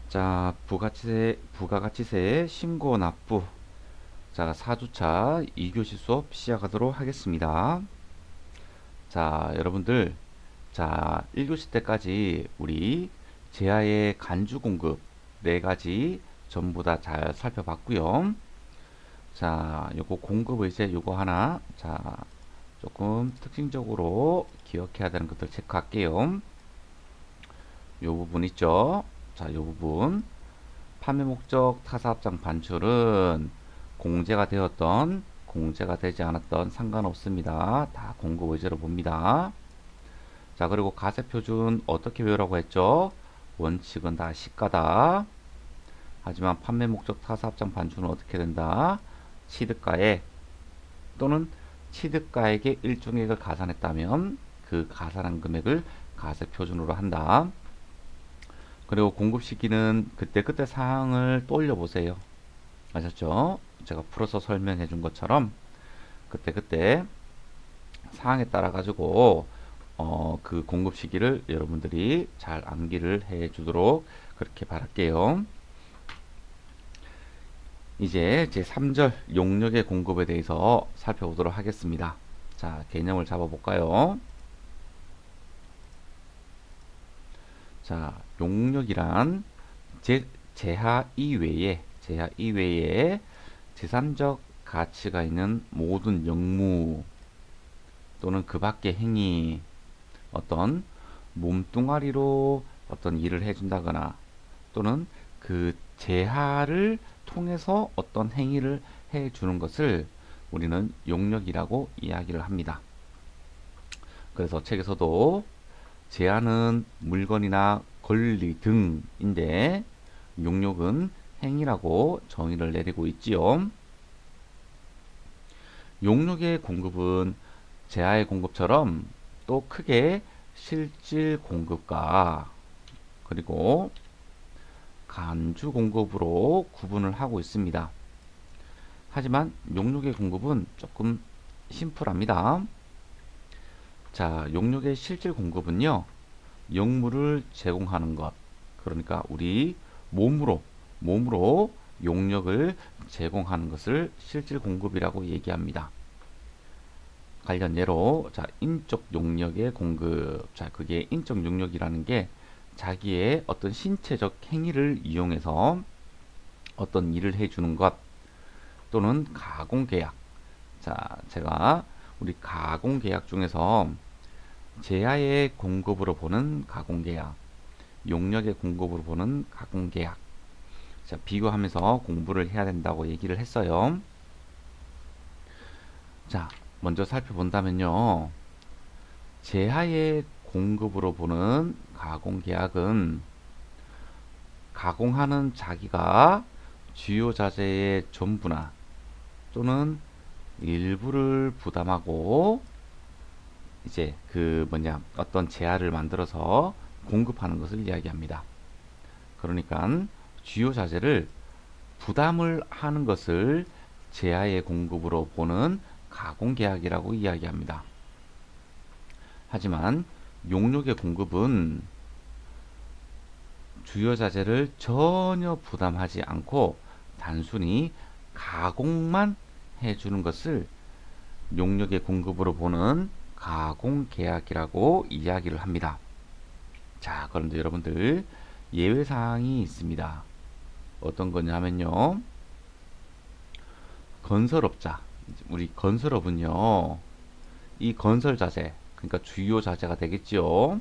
자, 부가가치세 신고 납부. 자, 4주차 2교시 수업 시작하도록 하겠습니다. 자, 여러분들. 자, 1교시 때까지 우리 제아의 간주 공급 4가지 전부 다 잘 살펴봤고요. 자, 요거 공급을 이제 요거 하나, 자, 조금 특징적으로 기억해야 되는 것들 체크할게요. 요 부분 있죠? 자, 요 부분. 판매 목적 타사합장 반출은 공제가 되었던 공제가 되지 않았던 상관없습니다. 다 공급 의제로 봅니다. 자, 그리고 가세표준 어떻게 외우라고 했죠? 원칙은 다 시가다. 하지만 판매 목적 타사합장 반출은 어떻게 된다? 취득가액 또는 취득가액의 일종액을 가산했다면 그 가산한 금액을 가세표준으로 한다. 그리고 공급 시기는 그때그때 사항을 또 올려보세요. 아셨죠? 제가 풀어서 설명해 준 것처럼 그때그때 사항에 따라 가지고 그 공급 시기를 여러분들이 잘 암기를 해 주도록 그렇게 바랄게요. 이제 제 3절 용역의 공급에 대해서 살펴보도록 하겠습니다. 자, 개념을 잡아볼까요? 자, 용역이란 제하 이외에 제3적 가치가 있는 모든 영무 또는 그 밖의 행위, 어떤 몸뚱아리로 어떤 일을 해준다거나 또는 그 제하를 통해서 어떤 행위를 해주는 것을 우리는 용역이라고 이야기를 합니다. 그래서 책에서도 제하는 물건이나 권리 등인데 용역은 행위라고 정의를 내리고 있지요. 용역의 공급은 제하의 공급처럼 또 크게 실질 공급과 그리고 간주 공급으로 구분을 하고 있습니다. 하지만 용역의 공급은 조금 심플합니다. 자, 용역의 실질 공급은요, 용물을 제공하는 것, 그러니까 우리 몸으로 용역을 제공하는 것을 실질 공급이라고 얘기합니다. 관련 예로, 자, 인적 용역의 공급. 자, 그게 인적 용역이라는 게 자기의 어떤 신체적 행위를 이용해서 어떤 일을 해주는 것 또는 가공계약. 자, 제가 우리 가공계약 중에서 제야의 공급으로 보는 가공계약, 용역의 공급으로 보는 가공계약. 자, 비교하면서 공부를 해야 된다고 얘기를 했어요. 자, 먼저 살펴본다면요. 제하의 공급으로 보는 가공계약은 가공하는 자기가 주요 자재의 전부나 또는 일부를 부담하고 이제 어떤 제하를 만들어서 공급하는 것을 이야기합니다. 그러니까 주요 자재를 부담을 하는 것을 제하의 공급으로 보는 가공계약이라고 이야기합니다. 하지만 용역의 공급은 주요 자재를 전혀 부담하지 않고 단순히 가공만 해주는 것을 용역의 공급으로 보는 가공계약이라고 이야기를 합니다. 자, 그런데 여러분들 예외사항이 있습니다. 어떤 거냐면요. 건설업자, 우리 건설업은요. 이 건설 자재, 그러니까 주요 자재가 되겠죠.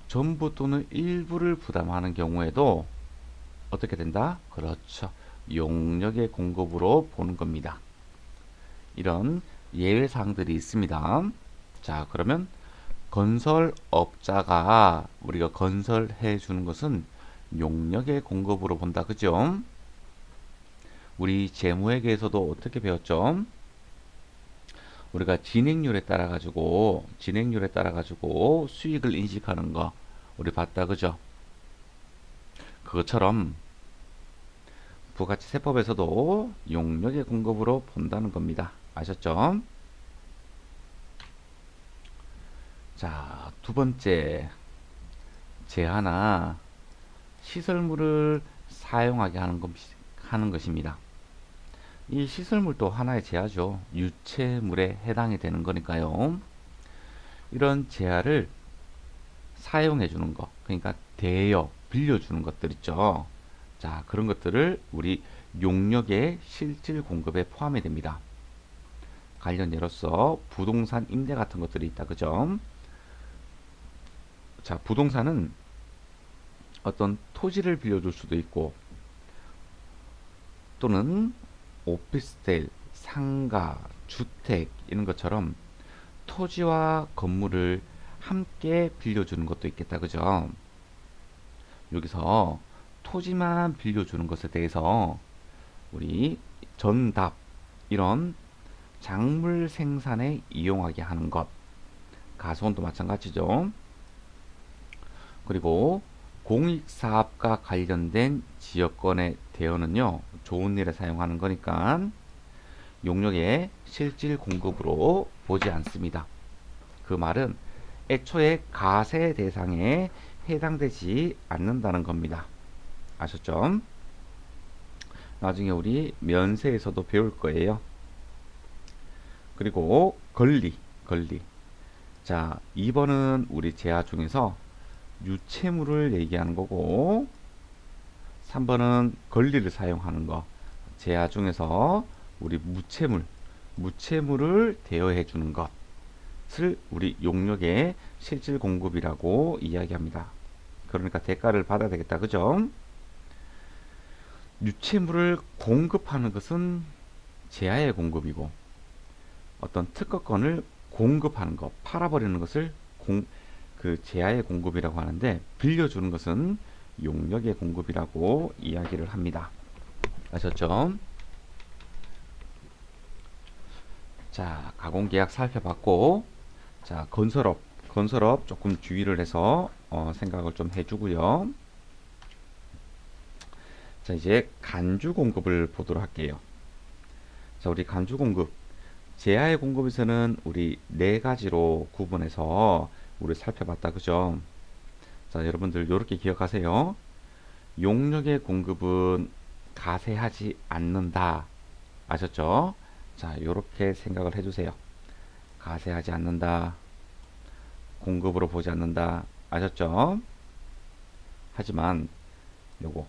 전부 또는 일부를 부담하는 경우에도 어떻게 된다? 그렇죠. 용역의 공급으로 보는 겁니다. 이런 예외 사항들이 있습니다. 자, 그러면 건설업자가 우리가 건설해 주는 것은 용역의 공급으로 본다. 그죠? 우리 재무회계에서도 어떻게 배웠죠? 우리가 진행률에 따라 가지고 수익을 인식하는 거 우리 봤다. 그죠? 그것처럼 부가치세법에서도 용역의 공급으로 본다는 겁니다. 아셨죠? 자, 두 번째 제하나 시설물을 사용하게 하는 것입니다. 이 시설물도 하나의 제하죠. 유체물에 해당이 되는 거니까요. 이런 제하를 사용해 주는 거, 그러니까 대여, 빌려주는 것들 있죠. 자, 그런 것들을 우리 용역의 실질 공급에 포함이 됩니다. 관련 예로서 부동산 임대 같은 것들이 있다, 그죠? 자, 부동산은 어떤 토지를 빌려줄 수도 있고, 또는 오피스텔, 상가, 주택 이런 것처럼 토지와 건물을 함께 빌려주는 것도 있겠다, 그죠? 여기서 토지만 빌려주는 것에 대해서 우리 전답, 이런 작물 생산에 이용하게 하는 것, 가수원도 마찬가지죠. 그리고 공익사업과 관련된 지역권의 대여는요, 좋은 일에 사용하는 거니까 용역의 실질 공급으로 보지 않습니다. 그 말은 애초에 가세 대상에 해당되지 않는다는 겁니다. 아셨죠? 나중에 우리 면세에서도 배울 거예요. 그리고 권리. 자, 2번은 우리 제하 중에서 유체물을 얘기하는 거고, 3번은 권리를 사용하는 거. 제하 중에서 우리 무체물을 대여해 주는 것을 우리 용역의 실질 공급이라고 이야기합니다. 그러니까 대가를 받아야 되겠다, 그죠? 유체물을 공급하는 것은 제하의 공급이고, 어떤 특허권을 공급하는 것, 팔아버리는 것을 그 제하의 공급이라고 하는데, 빌려주는 것은 용역의 공급이라고 이야기를 합니다. 아셨죠? 자, 가공계약 살펴봤고, 자, 건설업 조금 주의를 해서 생각을 좀 해주고요. 자, 이제 간주 공급을 보도록 할게요. 자, 우리 간주 공급, 제하의 공급에서는 우리 네 가지로 구분해서 우리 살펴봤다, 그죠? 자, 여러분들 이렇게 기억하세요. 용역의 공급은 가세하지 않는다. 아셨죠? 자, 이렇게 생각을 해주세요. 가세하지 않는다. 공급으로 보지 않는다. 아셨죠? 하지만 요거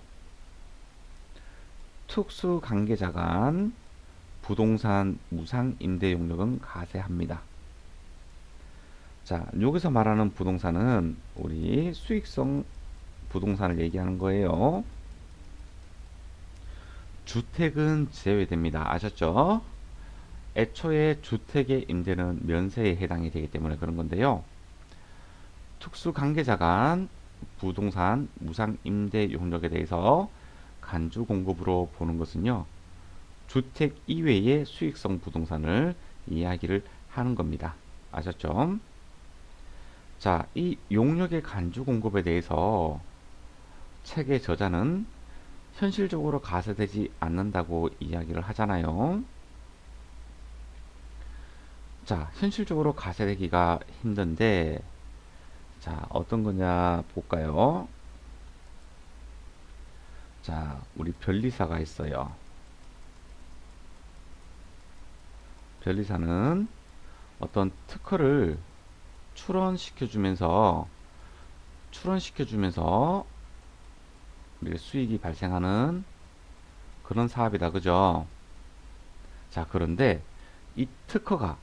특수 관계자 간 부동산 무상 임대 용역은 가세합니다. 자, 여기서 말하는 부동산은 우리 수익성 부동산을 얘기하는 거예요. 주택은 제외됩니다. 아셨죠? 애초에 주택의 임대는 면세에 해당이 되기 때문에 그런 건데요. 특수 관계자 간 부동산 무상 임대 용역에 대해서 간주 공급으로 보는 것은요, 주택 이외의 수익성 부동산을 이야기를 하는 겁니다. 아셨죠? 자, 이 용역의 간주 공급에 대해서 책의 저자는 현실적으로 가세되지 않는다고 이야기를 하잖아요. 자, 현실적으로 가세되기가 힘든데, 자, 어떤 거냐 볼까요? 자, 우리 변리사가 있어요. 변리사는 어떤 특허를 출원시켜주면서 우리 수익이 발생하는 그런 사업이다, 그죠? 자, 그런데 이 특허가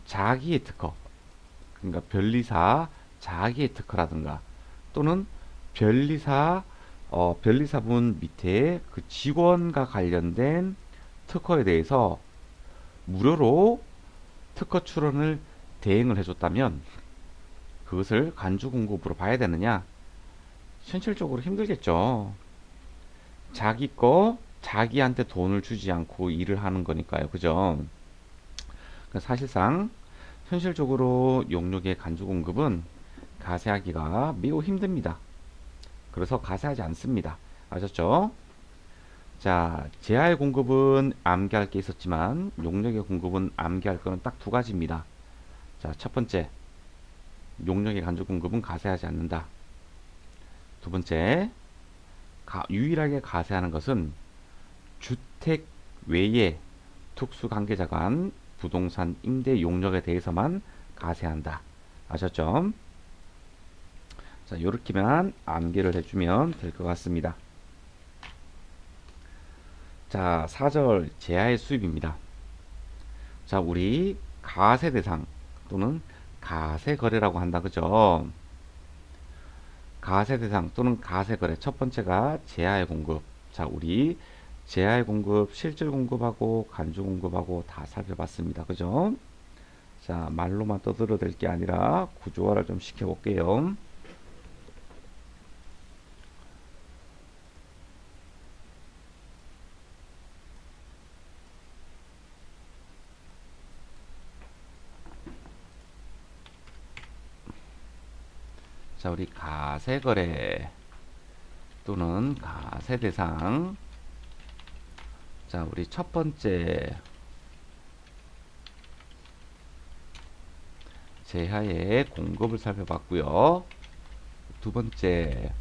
자기의 특허, 그러니까 변리사 자기의 특허라든가, 또는 변리사분 밑에 그 직원과 관련된 특허에 대해서 무료로 특허 출원을 대행을 해줬다면 그것을 간주 공급으로 봐야 되느냐? 현실적으로 힘들겠죠. 자기 거 자기한테 돈을 주지 않고 일을 하는 거니까요, 그죠? 그러니까 사실상 현실적으로 용역의 간주 공급은 가세하기가 매우 힘듭니다. 그래서 가세하지 않습니다. 아셨죠? 자, 제하의 공급은 암기할 게 있었지만 용역의 공급은 암기할 거는 딱 두 가지입니다. 자, 첫 번째, 용역의 간주 공급은 가세하지 않는다. 두 번째, 유일하게 가세하는 것은 주택 외에 특수관계자 간 부동산 임대 용역에 대해서만 가세한다. 아셨죠? 자, 요렇게만 암기를 해주면 될 것 같습니다. 자, 4절 제하의 수입입니다. 자, 우리 가세 대상 또는 가세 거래라고 한다. 그죠? 가세 대상 또는 가세 거래. 첫 번째가 제하의 공급. 자, 우리 제하의 공급, 실질 공급하고 간주 공급하고 다 살펴봤습니다. 그죠? 자, 말로만 떠들어댈 게 아니라 구조화를 좀 시켜볼게요. 자, 우리 가세 거래 또는 가세 대상. 자, 우리 첫 번째 제하의 공급을 살펴봤고요. 두 번째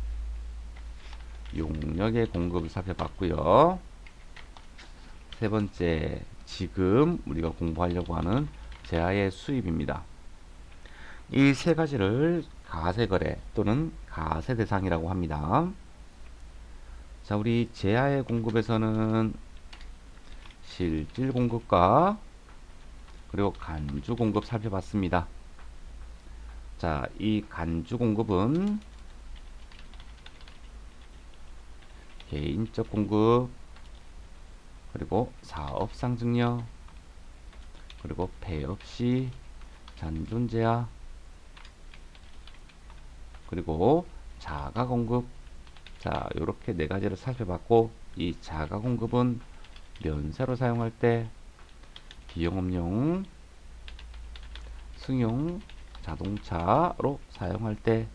용역의 공급을 살펴봤고요. 세 번째 지금 우리가 공부하려고 하는 제하의 수입입니다. 이 세 가지를 가세거래 또는 가세대상이라고 합니다. 자, 우리 제하의 공급에서는 실질 공급과 그리고 간주 공급 살펴봤습니다. 자, 이 간주 공급은 개인적 공급, 그리고 사업 상증력, 그리고 폐업 시 잔존 제하, 그리고 자가 공급. 자, 이렇게 네 가지를 살펴봤고, 이 자가 공급은 면세로 사용할 때, 기영업용, 승용, 자동차로 사용할 때,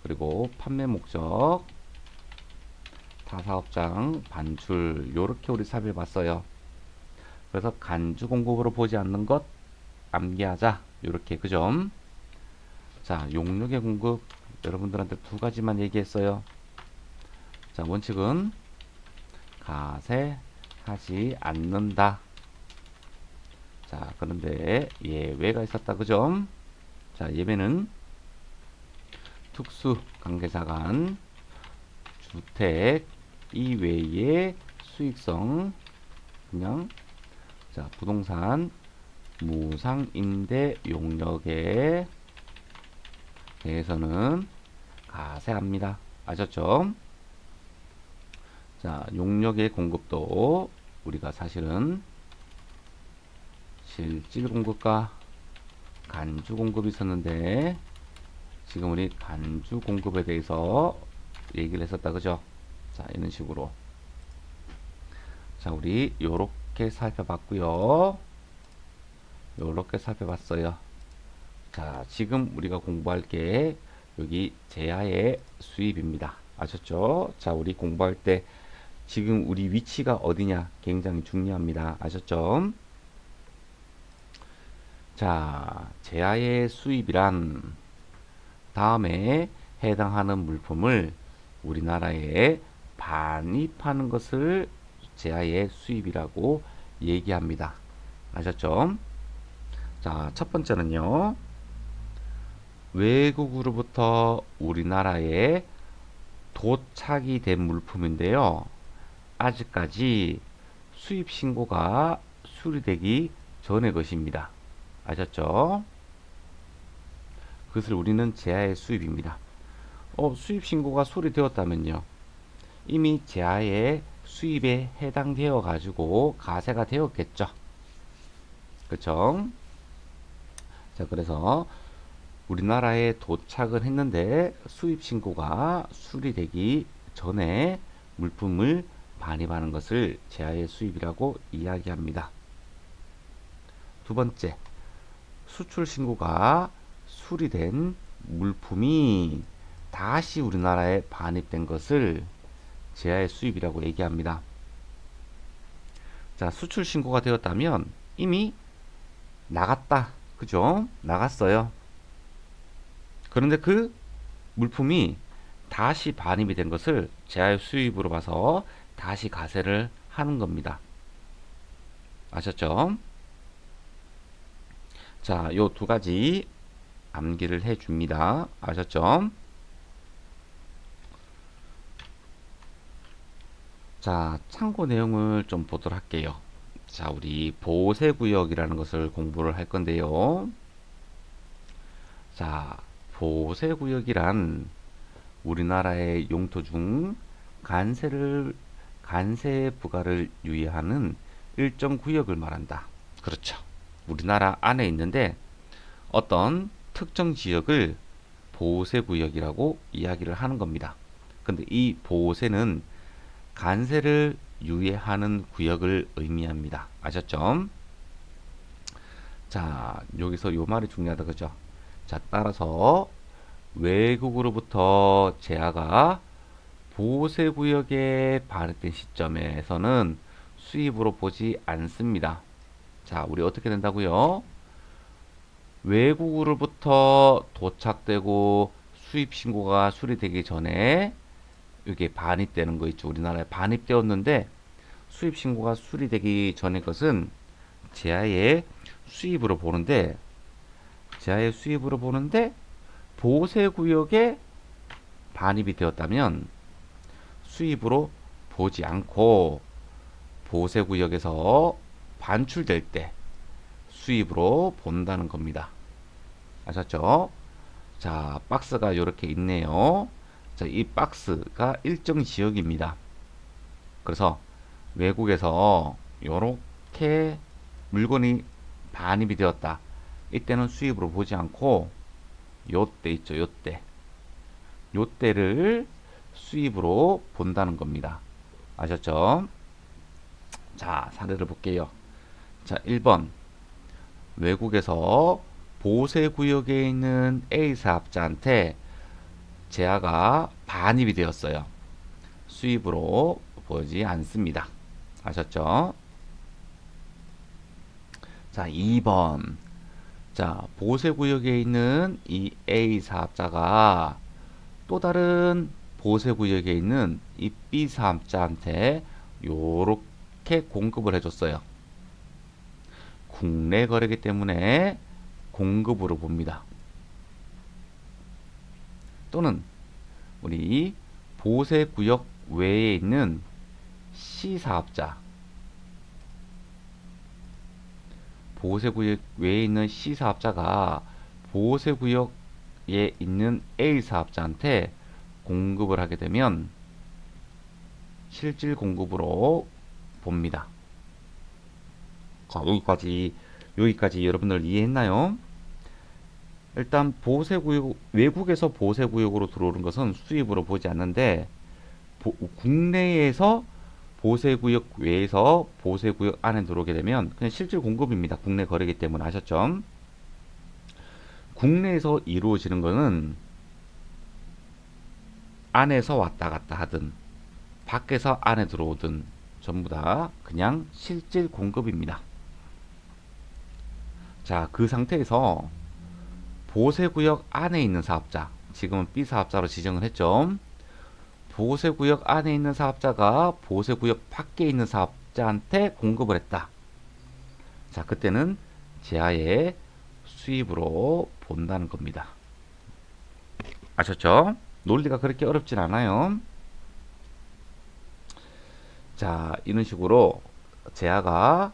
그리고 판매 목적, 타사업장, 반출, 요렇게 우리 살펴봤어요. 그래서 간주 공급으로 보지 않는 것 암기하자. 요렇게 그죠? 자, 용역의 공급 여러분들한테 두 가지만 얘기했어요. 자, 원칙은 가세하지 않는다. 자, 그런데 예외가 있었다. 그죠? 자, 예외는 특수 관계자 간 주택 이외의 수익성 그냥 자, 부동산 무상 임대 용역에 대해서는 가세합니다. 아셨죠? 자, 용역의 공급도 우리가 사실은 실질 공급과 간주 공급이 있었는데 지금 우리 간주 공급에 대해서 얘기를 했었다. 그죠? 자, 이런 식으로. 자, 우리 요렇게 살펴봤고요. 요렇게 살펴봤어요. 자, 지금 우리가 공부할 게 여기 제하의 수입입니다. 아셨죠? 자, 우리 공부할 때 지금 우리 위치가 어디냐 굉장히 중요합니다. 아셨죠? 자, 제하의 수입이란 다음에 해당하는 물품을 우리나라에 반입하는 것을 제하의 수입이라고 얘기합니다. 아셨죠? 자, 첫 번째는요. 외국으로부터 우리나라에 도착이 된 물품인데요. 아직까지 수입 신고가 수리되기 전의 것입니다. 아셨죠? 그것을 우리는 제하의 수입입니다. 수입 신고가 수리되었다면요. 이미 제하의 수입에 해당되어 가지고 가세가 되었겠죠. 그쵸? 자, 그래서 우리나라에 도착을 했는데 수입 신고가 수리되기 전에 물품을 반입하는 것을 제하의 수입이라고 이야기합니다. 두 번째, 수출 신고가 수리된 물품이 다시 우리나라에 반입된 것을 제하의 수입이라고 얘기합니다. 자, 수출 신고가 되었다면 이미 나갔다. 그죠? 나갔어요. 그런데 그 물품이 다시 반입이 된 것을 제하의 수입으로 봐서 다시 가세를 하는 겁니다. 아셨죠? 자, 요 두 가지 암기를 해 줍니다. 아셨죠? 자, 참고 내용을 좀 보도록 할게요. 자, 우리 보세구역이라는 것을 공부를 할 건데요. 자, 보세구역이란 우리나라의 용토 중 관세 부과를 유예하는 일정 구역을 말한다. 그렇죠. 우리나라 안에 있는데 어떤 특정 지역을 보세구역이라고 이야기를 하는 겁니다. 근데 이 보세는 관세를 유예하는 구역을 의미합니다. 아셨죠? 자, 여기서 요 말이 중요하다 그죠? 자, 따라서 외국으로부터 제하가 보세구역에 반입된 시점에서는 수입으로 보지 않습니다. 자, 우리 어떻게 된다고요? 외국으로부터 도착되고 수입 신고가 수리되기 전에 이게 반입되는 거 있죠. 우리나라에 반입되었는데 수입 신고가 수리되기 전의 것은 제하의 수입으로 보는데 보세구역에 반입이 되었다면 수입으로 보지 않고 보세구역에서 반출될 때 수입으로 본다는 겁니다. 아셨죠? 자, 박스가 이렇게 있네요. 자, 이 박스가 일정 지역입니다. 그래서 외국에서 이렇게 물건이 반입이 되었다. 이때는 수입으로 보지 않고 요때 있죠. 요때를 수입으로 본다는 겁니다. 아셨죠? 자, 사례를 볼게요. 자, 1번. 외국에서 보세구역에 있는 A 사업자한테 제하가 반입이 되었어요. 수입으로 보지 않습니다. 아셨죠? 자, 2번. 자, 보세구역에 있는 이 A 사업자가 또 다른 보세구역에 있는 이 B 사업자한테 요렇게 공급을 해줬어요. 국내 거래기 때문에 공급으로 봅니다. 또는 우리 보세구역 외에 있는 C 사업자, 보세구역 외에 있는 C 사업자가 보세구역에 있는 A 사업자한테 공급을 하게 되면 실질 공급으로 봅니다. 자, 여기까지 여러분들 이해했나요? 일단 외국에서 보세구역으로 들어오는 것은 수입으로 보지 않는데 국내에서 보세구역 외에서 보세구역 안에 들어오게 되면 그냥 실질 공급입니다. 국내 거래기 때문에. 아셨죠? 국내에서 이루어지는 것은 안에서 왔다 갔다 하든 밖에서 안에 들어오든 전부 다 그냥 실질 공급입니다. 자, 그 상태에서 보세구역 안에 있는 사업자, 지금은 B 사업자로 지정을 했죠. 보세구역 안에 있는 사업자가 보세구역 밖에 있는 사업자한테 공급을 했다. 자, 그때는 제하의 수입으로 본다는 겁니다. 아셨죠? 논리가 그렇게 어렵진 않아요. 자, 이런 식으로 제하가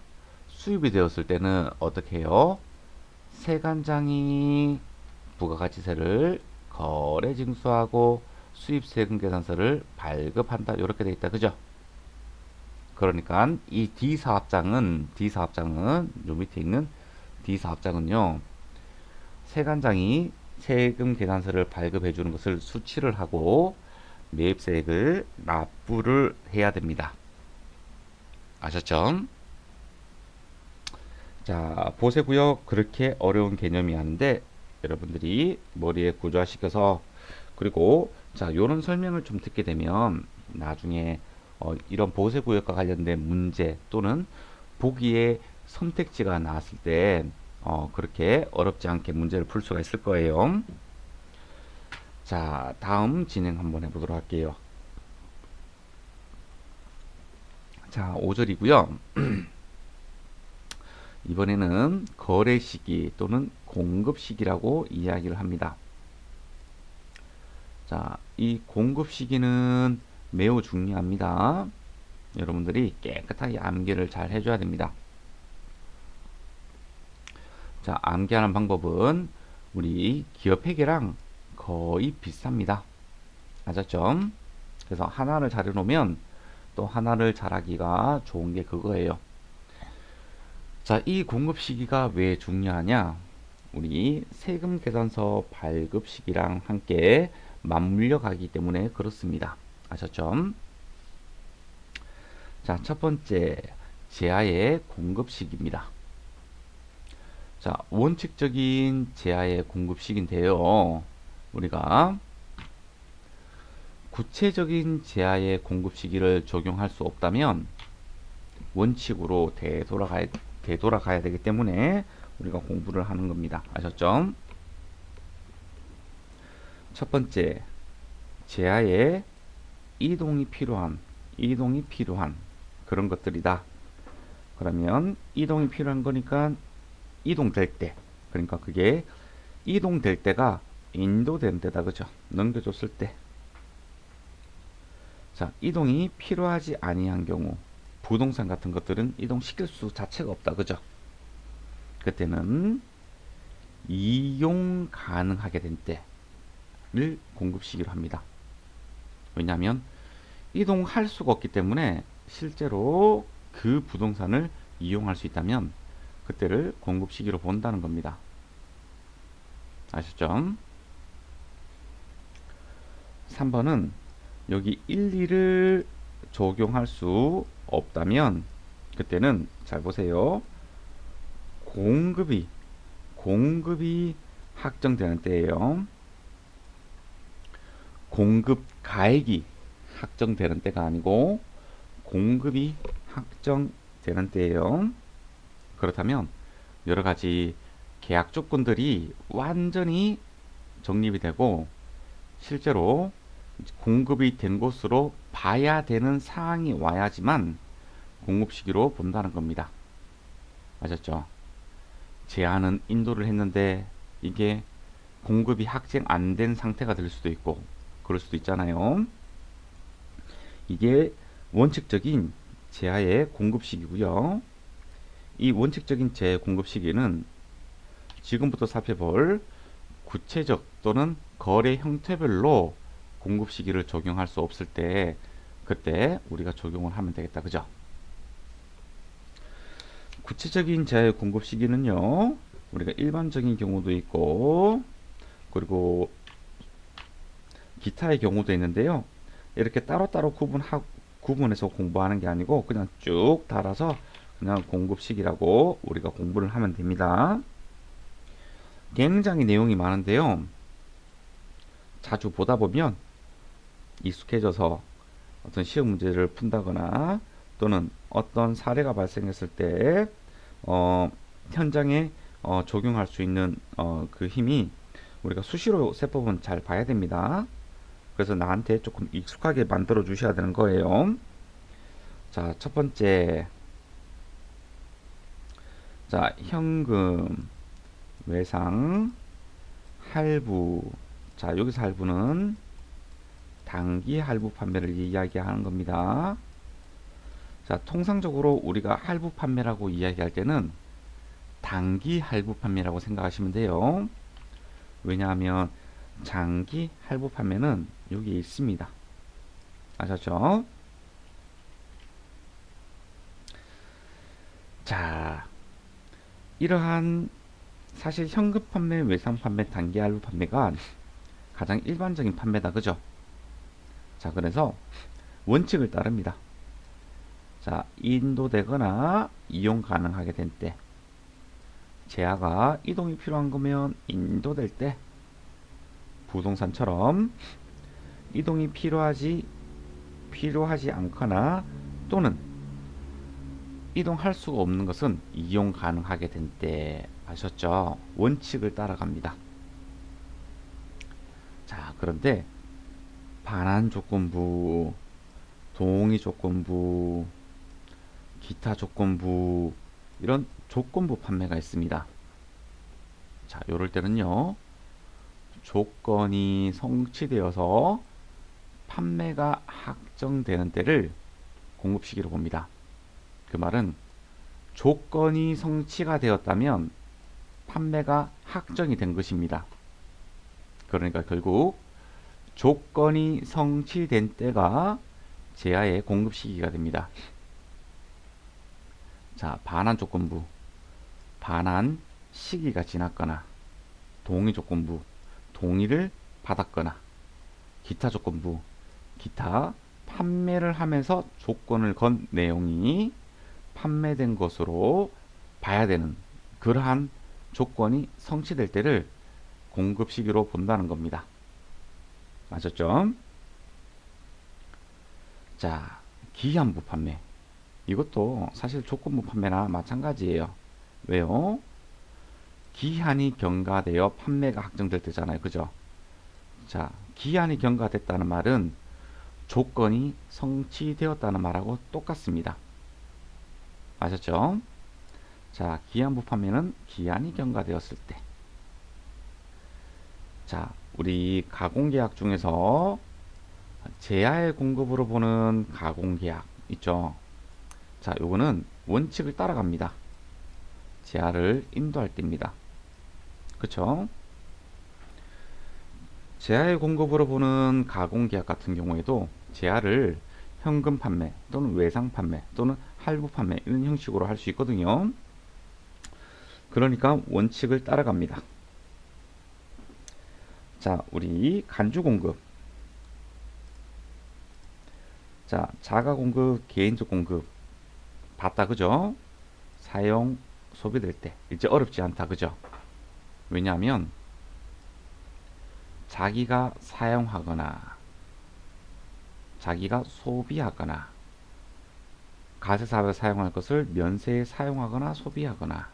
수입이 되었을 때는 어떻게 해요? 세관장이 부가가치세를 거래징수하고 수입세금계산서를 발급한다. 이렇게 돼 있다. 그죠? 그러니까 이 D사업장은 요 밑에 있는 D사업장은요. 세관장이 세금계산서를 발급해 주는 것을 수취를 하고 매입세액을 납부를 해야 됩니다. 아셨죠? 자, 보세구역 그렇게 어려운 개념이 아닌데 여러분들이 머리에 구조화시켜서 그리고 자, 요런 설명을 좀 듣게 되면 나중에 이런 보세구역과 관련된 문제 또는 보기에 선택지가 나왔을 때 그렇게 어렵지 않게 문제를 풀 수가 있을 거예요. 자, 다음 진행 한번 해보도록 할게요. 자, 5절이고요. 이번에는 거래 시기 또는 공급 시기라고 이야기를 합니다. 자, 이 공급 시기는 매우 중요합니다. 여러분들이 깨끗하게 암기를 잘 해줘야 됩니다. 자, 암기하는 방법은 우리 기업회계랑 거의 비슷합니다. 아셨죠? 그래서 하나를 잘 해놓으면 또 하나를 잘하기가 좋은 게 그거예요. 자, 이 공급 시기가 왜 중요하냐? 우리 세금 계산서 발급 시기랑 함께 맞물려 가기 때문에 그렇습니다. 아셨죠? 자, 첫 번째, 제야의 공급 시기입니다. 자, 원칙적인 제야의 공급 시기인데요. 우리가 구체적인 제야의 공급 시기를 적용할 수 없다면 원칙으로 되돌아가야 되기 때문에 우리가 공부를 하는 겁니다. 아셨죠? 첫 번째, 제야의 이동이 필요한 그런 것들이다. 그러면 이동이 필요한 거니까 이동될 때, 그러니까 그게 이동될 때가 인도된 때다. 그죠? 넘겨줬을 때. 자, 이동이 필요하지 아니한 경우 부동산 같은 것들은 이동시킬 수 자체가 없다. 그죠? 그때는 이용 가능하게 된 때를 공급 시기로 합니다. 왜냐하면 이동할 수가 없기 때문에 실제로 그 부동산을 이용할 수 있다면 그때를 공급 시기로 본다는 겁니다. 아셨죠? 3번은 여기 1, 2를 적용할 수 없다면 그때는 잘 보세요. 공급이 확정되는 때예요. 공급 가액이 확정되는 때가 아니고 공급이 확정되는 때예요. 그렇다면 여러 가지 계약 조건들이 완전히 정립이 되고 실제로 공급이 된 곳으로 봐야 되는 상황이 와야지만 공급 시기로 본다는 겁니다. 아셨죠? 제안은 인도를 했는데 이게 공급이 확정 안 된 상태가 될 수도 있고 그럴 수도 있잖아요. 이게 원칙적인 제야의 공급 시기고요. 이 원칙적인 제야의 공급 시기는 지금부터 살펴볼 구체적 또는 거래 형태별로 공급 시기를 적용할 수 없을 때 그때 우리가 적용을 하면 되겠다. 그죠? 구체적인 제야의 공급 시기는요. 우리가 일반적인 경우도 있고 그리고 기타의 경우도 있는데요. 이렇게 따로따로 구분해서 공부하는 게 아니고 그냥 쭉 달아서 그냥 공급 시기라고 우리가 공부를 하면 됩니다. 굉장히 내용이 많은데요. 자주 보다 보면 익숙해져서 어떤 시험 문제를 푼다거나 또는 어떤 사례가 발생했을 때 현장에 적용할 수 있는 그 힘이 우리가 수시로 세법은 잘 봐야 됩니다. 그래서 나한테 조금 익숙하게 만들어 주셔야 되는 거예요. 자, 첫 번째. 자, 현금, 외상, 할부. 자, 여기서 할부는 단기 할부 판매를 이야기하는 겁니다. 자, 통상적으로 우리가 할부 판매라고 이야기할 때는 단기 할부 판매라고 생각하시면 돼요. 왜냐하면 장기 할부 판매는 여기 있습니다. 아셨죠? 자, 이러한 사실 현금 판매, 외상 판매, 단기 할부 판매가 가장 일반적인 판매다. 그죠? 자, 그래서 원칙을 따릅니다. 자, 인도되거나 이용 가능하게 된 때, 제야가 이동이 필요한 거면 인도될 때, 부동산처럼 이동이 필요하지 않거나 또는 이동할 수가 없는 것은 이용 가능하게 된 때. 아셨죠? 원칙을 따라갑니다. 자, 자, 그런데 반환 조건부, 동의 조건부, 기타 조건부, 이런 조건부 판매가 있습니다. 자, 요럴 때는요, 조건이 성취되어서 판매가 확정되는 때를 공급 시기로 봅니다. 그 말은 조건이 성취가 되었다면 판매가 확정이 된 것입니다. 그러니까 결국 조건이 성취된 때가 제야의 공급 시기가 됩니다. 자, 반환 조건부, 반환 시기가 지났거나, 동의 조건부, 동의를 받았거나, 기타 조건부, 기타 판매를 하면서 조건을 건 내용이 판매된 것으로 봐야 되는 그러한 조건이 성취될 때를 공급 시기로 본다는 겁니다. 아셨죠? 자, 기한부 판매. 이것도 사실 조건부 판매나 마찬가지예요. 왜요? 기한이 경과되어 판매가 확정될 때잖아요. 그죠? 자, 기한이 경과됐다는 말은 조건이 성취되었다는 말하고 똑같습니다. 아셨죠? 자, 기한부 판매는 기한이 경과되었을 때. 자, 우리 가공계약 중에서 제야의 공급으로 보는 가공계약 있죠? 자, 요거는 원칙을 따라갑니다. 제야를 인도할 때입니다. 그쵸? 제야의 공급으로 보는 가공계약 같은 경우에도 제야를 현금 판매 또는 외상 판매 또는 할부 판매 이런 형식으로 할 수 있거든요. 그러니까 원칙을 따라갑니다. 자, 우리 간주 공급. 자, 자가 공급, 개인적 공급 봤다, 그죠? 사용, 소비될 때 이제 어렵지 않다, 그죠? 왜냐하면 자기가 사용하거나 자기가 소비하거나 가세사업에 사용할 것을 면세에 사용하거나 소비하거나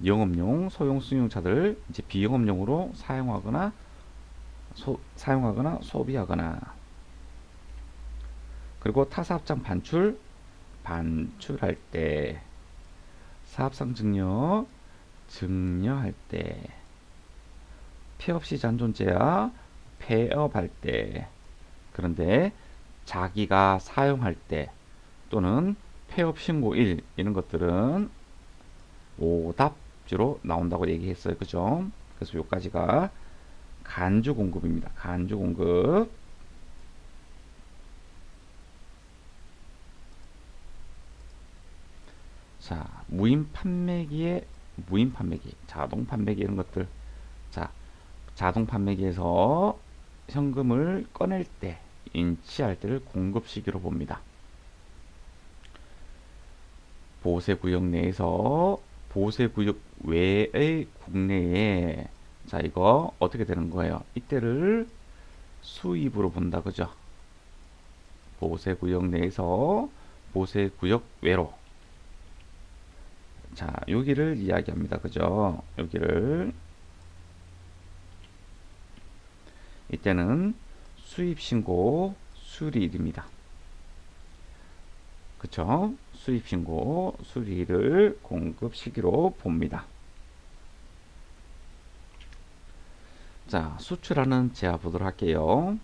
영업용 소형 승용차들 이제 비영업용으로 사용하거나 소비하거나 그리고 타사업장 반출할 때 사업상 증여할 때 폐업시 잔존제야 폐업할 때 그런데 자기가 사용할 때 또는 폐업 신고일 이런 것들은 오답지로 나온다고 얘기했어요. 그죠? 그래서 요까지가 간주 공급입니다. 간주 공급. 자, 무인 판매기, 자동 판매기 이런 것들. 자, 자동 판매기에서 현금을 꺼낼 때, 인치할 때를 공급 시기로 봅니다. 보세구역 내에서 보세구역 외의 국내에 자, 이거 어떻게 되는 거예요? 이때를 수입으로 본다, 그죠? 보세구역 내에서 보세구역 외로. 자, 여기를 이야기합니다. 그죠? 여기를 이때는 수입신고 수리일입니다. 그쵸? 수입신고 수리일을 공급 시기로 봅니다. 자, 수출하는 제한 보도록 할게요.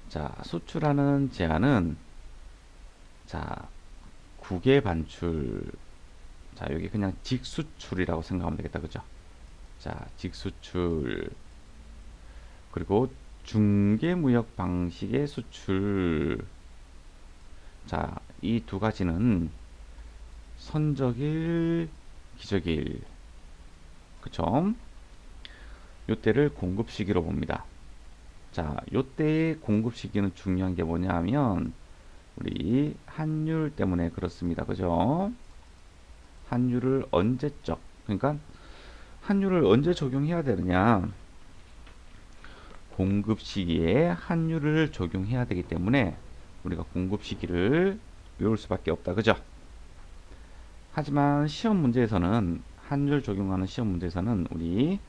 자, 수출하는 제한은 자, 국외 반출. 자, 여기 그냥 직수출이라고 생각하면 되겠다. 그죠? 자, 직수출. 그리고 중개무역 방식의 수출. 자, 이 두 가지는 선적일, 기적일. 그쵸? 요때를 공급 시기로 봅니다. 자, 요때의 공급 시기는 중요한 게 뭐냐 하면 우리 환율 때문에 그렇습니다. 그죠? 환율을 언제적, 그러니까 환율을 언제 적용해야 되느냐? 공급 시기에 환율을 적용해야 되기 때문에 우리가 공급 시기를 외울 수밖에 없다. 그죠? 하지만 시험 문제에서는 환율 적용하는 시험 문제에서는 우리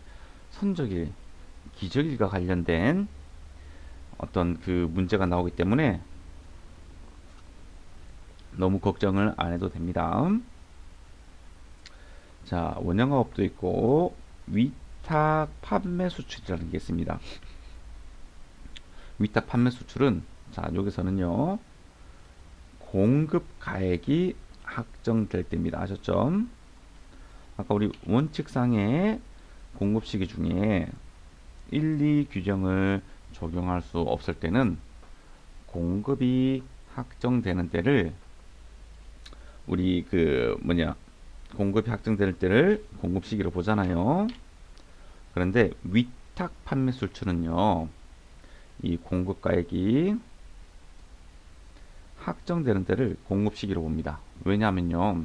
선적일, 기저귀가 관련된 어떤 그 문제가 나오기 때문에 너무 걱정을 안 해도 됩니다. 자, 원형어업도 있고 위탁 판매 수출이라는 게 있습니다. 위탁 판매 수출은 자, 여기서는요. 공급 가액이 확정될 때입니다. 아셨죠? 아까 우리 원칙상의 공급 시기 중에 1, 2 규정을 적용할 수 없을 때는 공급이 확정되는 때를 우리 공급이 확정될 때를 공급 시기로 보잖아요. 그런데 위탁 판매 수출은요. 이 공급 가액이 확정되는 때를 공급 시기로 봅니다. 왜냐하면요.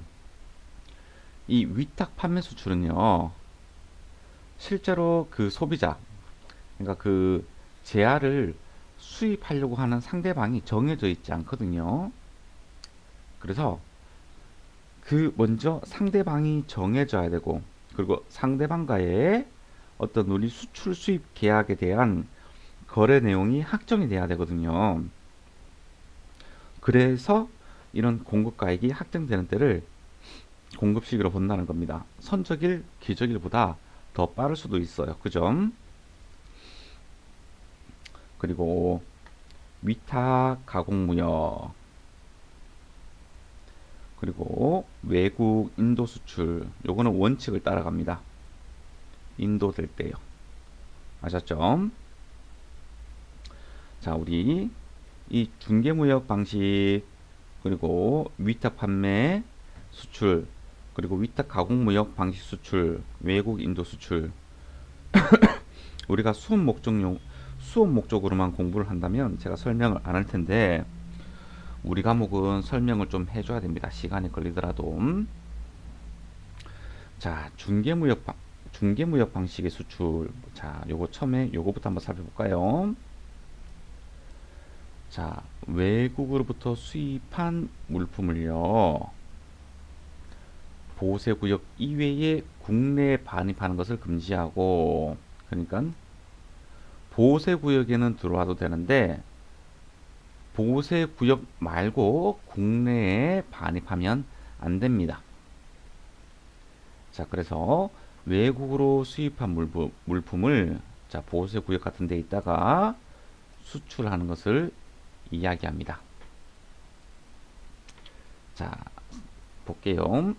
이 위탁 판매 수출은요. 실제로 그 소비자, 그러니까 그 제아를 수입하려고 하는 상대방이 정해져 있지 않거든요. 그래서 그 먼저 상대방이 정해져야 되고, 그리고 상대방과의 어떤 우리 수출 수입 계약에 대한 거래 내용이 확정이 돼야 되거든요. 그래서 이런 공급가액이 확정되는 때를 공급시기로 본다는 겁니다. 선적일, 기적일보다 더 빠를 수도 있어요. 그죠? 그리고 위탁 가공무역, 그리고 외국 인도 수출, 요거는 원칙을 따라갑니다. 인도될 때요. 아셨죠? 자, 우리 이 중개무역 방식, 그리고 위탁 판매 수출, 그리고 위탁 가공무역 방식 수출, 외국 인도 수출, 우리가 수업 목적으로만 공부를 한다면 제가 설명을 안 할 텐데 우리 과목은 설명을 좀 해줘야 됩니다. 시간이 걸리더라도. 자, 중개무역 방식의 수출. 자, 요거 처음에 요거부터 한번 살펴볼까요? 자, 외국으로부터 수입한 물품을요, 보호세구역 이외에 국내에 반입하는 것을 금지하고, 그러니까 보호세구역에는 들어와도 되는데 보호세구역 말고 국내에 반입하면 안 됩니다. 자, 그래서 외국으로 수입한 물품을 자, 보호세구역 같은 데 있다가 수출하는 것을 이야기합니다. 자, 볼게요.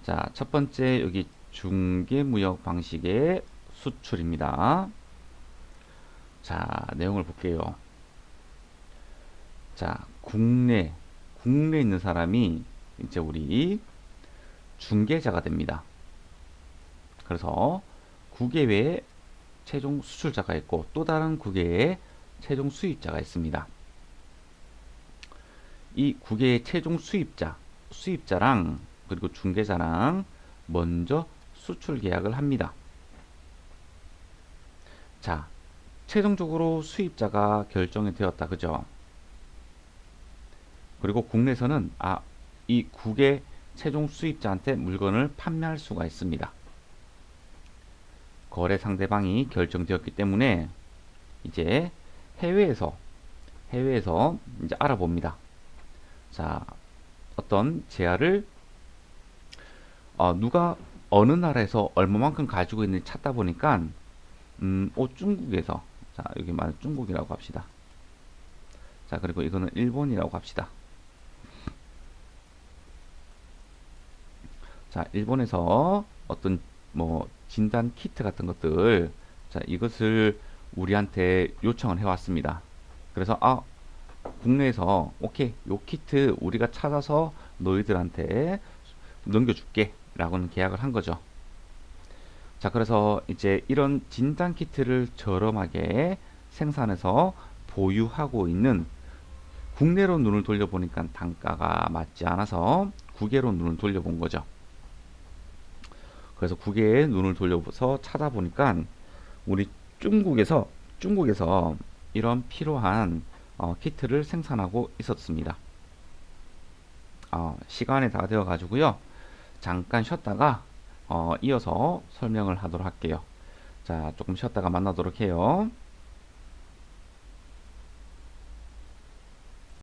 자, 첫 번째 여기 중개무역 방식의 수출입니다. 자, 내용을 볼게요. 자, 국내에 있는 사람이 이제 우리 중개자가 됩니다. 그래서 국외에 최종 수출자가 있고 또 다른 국외에 최종 수입자가 있습니다. 이 국외의 최종 수입자랑 그리고 중개자랑 먼저 수출 계약을 합니다. 자, 최종적으로 수입자가 결정이 되었다. 그죠? 그리고 국내에서는 이 국외 최종 수입자한테 물건을 판매할 수가 있습니다. 거래 상대방이 결정되었기 때문에 이제 해외에서 이제 알아봅니다. 자, 어떤 제아를 누가 어느 나라에서 얼마만큼 가지고 있는지 찾다 보니까 중국에서, 자, 여기 말은 중국이라고 합시다. 자, 그리고 이거는 일본이라고 합시다. 자, 일본에서 어떤 진단 키트 같은 것들, 자, 이것을 우리한테 요청을 해왔습니다. 그래서 국내에서 오케이, 요 키트 우리가 찾아서 너희들한테 넘겨줄게 라고는 계약을 한 거죠. 자, 그래서 이제 이런 진단 키트를 저렴하게 생산해서 보유하고 있는 국내로 눈을 돌려보니까 단가가 맞지 않아서 국외로 눈을 돌려본 거죠. 그래서 국외에 눈을 돌려서 찾아보니까 우리 중국에서 이런 필요한 키트를 생산하고 있었습니다. 시간이 다 되어 가지고요. 잠깐 쉬었다가 이어서 설명을 하도록 할게요. 자, 조금 쉬었다가 만나도록 해요.